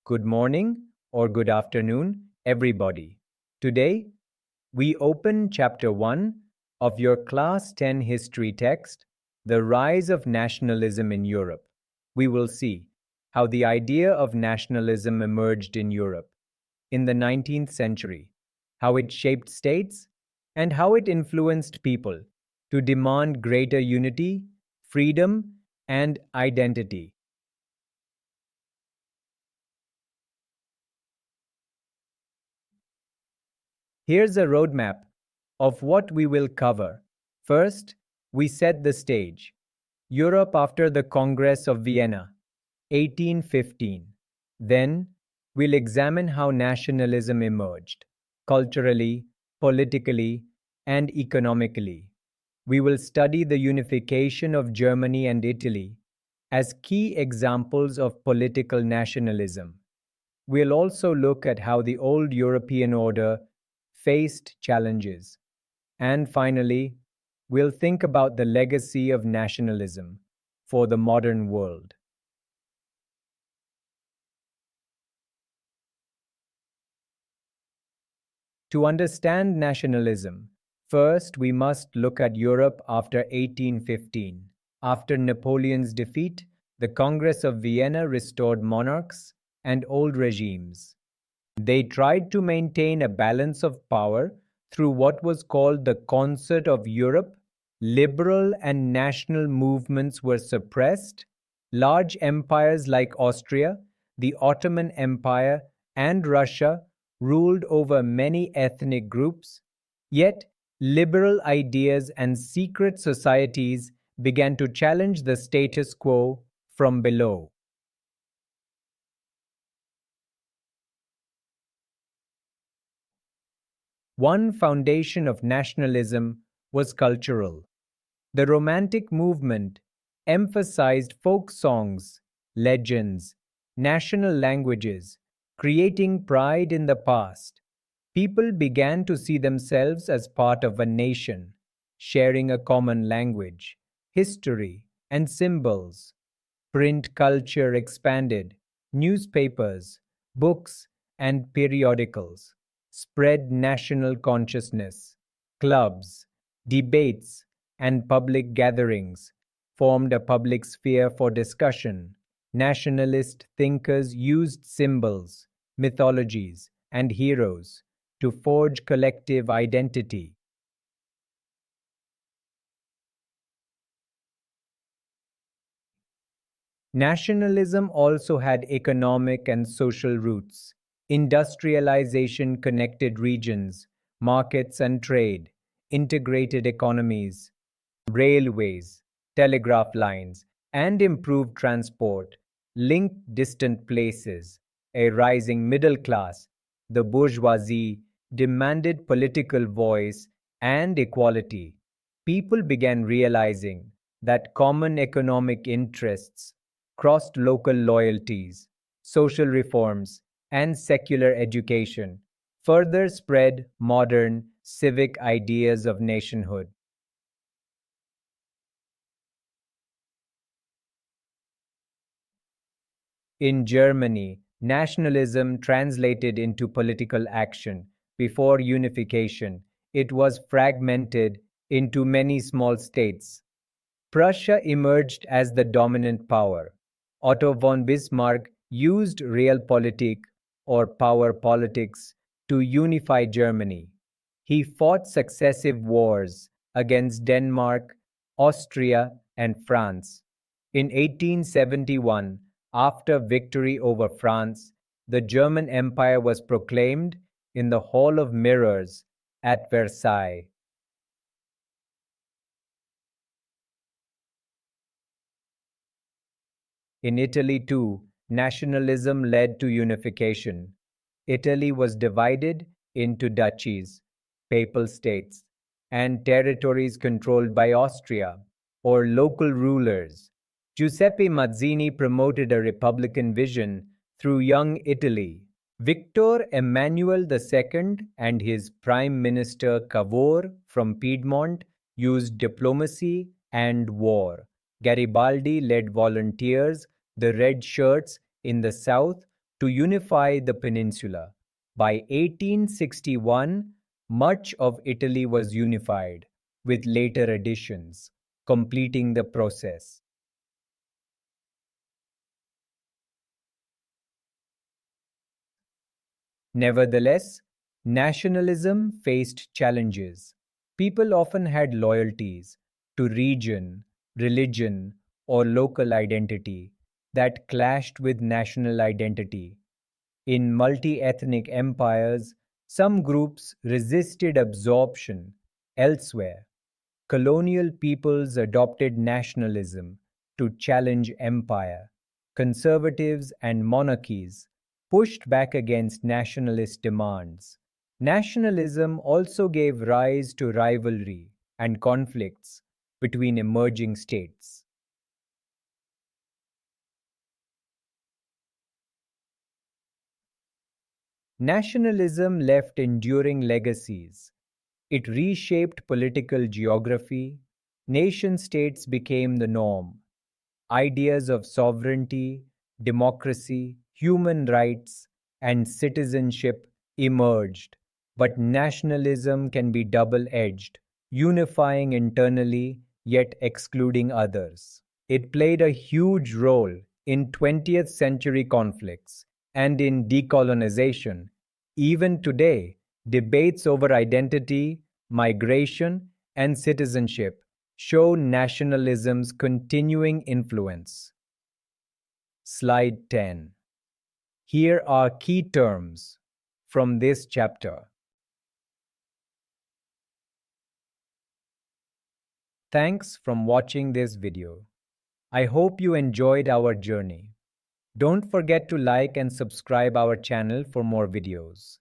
Good morning or good afternoon, everybody. Today, we open Chapter 1 of your Class 10 history text, The Rise of Nationalism in Europe. We will see how the idea of nationalism emerged in Europe in the 19th century, how it shaped states, and how it influenced people to demand greater unity, freedom, and identity. Here's a roadmap of what we will cover. First, we set the stage. Europe after the Congress of Vienna, 1815. Then, we'll examine how nationalism emerged, culturally, politically, and economically. We will study the unification of Germany and Italy as key examples of political nationalism. We'll also look at how the old European order faced challenges. And finally, we'll think about the legacy of nationalism for the modern world. To understand nationalism, first we must look at Europe after 1815. After Napoleon's defeat, the Congress of Vienna restored monarchs and old regimes. They tried to maintain a balance of power through what was called the Concert of Europe. Liberal and national movements were suppressed. Large empires like Austria, the Ottoman Empire, and Russia ruled over many ethnic groups. Yet, liberal ideas and secret societies began to challenge the status quo from below. One foundation of nationalism was cultural. The Romantic movement emphasized folk songs, legends, national languages, creating pride in the past. People began to see themselves as part of a nation, sharing a common language, history, and symbols. Print culture expanded. Newspapers, books, and periodicals spread national consciousness. Clubs, debates, and public gatherings formed a public sphere for discussion. Nationalist thinkers used symbols, mythologies, and heroes to forge collective identity. Nationalism also had economic and social roots. Industrialization connected regions, markets and trade, integrated economies, railways, telegraph lines, and improved transport linked distant places. A rising middle class, the bourgeoisie, demanded political voice and equality. People began realizing that common economic interests crossed local loyalties. Social reforms and secular education further spread modern civic ideas of nationhood. In Germany, nationalism translated into political action. Before unification, it was fragmented into many small states. Prussia emerged as the dominant power. Otto von Bismarck used realpolitik or power politics to unify Germany. He fought successive wars against Denmark, Austria, and France. In 1871, after victory over France, the German Empire was proclaimed in the Hall of Mirrors at Versailles. In Italy, too, nationalism led to unification. Italy was divided into duchies, papal states, and territories controlled by Austria or local rulers. Giuseppe Mazzini promoted a republican vision through Young Italy. Victor Emmanuel II and his Prime Minister Cavour from Piedmont used diplomacy and war. Garibaldi led volunteers, the Red Shirts, in the south to unify the peninsula. By 1861, much of Italy was unified, with later additions, completing the process. Nevertheless, nationalism faced challenges. People often had loyalties to region, religion, or local identity that clashed with national identity. In multi-ethnic empires, some groups resisted absorption elsewhere. Colonial peoples adopted nationalism to challenge empire. Conservatives and monarchies pushed back against nationalist demands. Nationalism also gave rise to rivalry and conflicts between emerging states. Nationalism left enduring legacies. It reshaped political geography. Nation states became the norm. Ideas of sovereignty, democracy, human rights, and citizenship emerged. But nationalism can be double-edged, unifying internally yet excluding others. It played a huge role in 20th century conflicts and in decolonization. Even today, debates over identity, migration, and citizenship show nationalism's continuing influence. Slide 10. Here are key terms from this chapter. Thanks for watching this video. I hope you enjoyed our journey. Don't forget to like and subscribe our channel for more videos.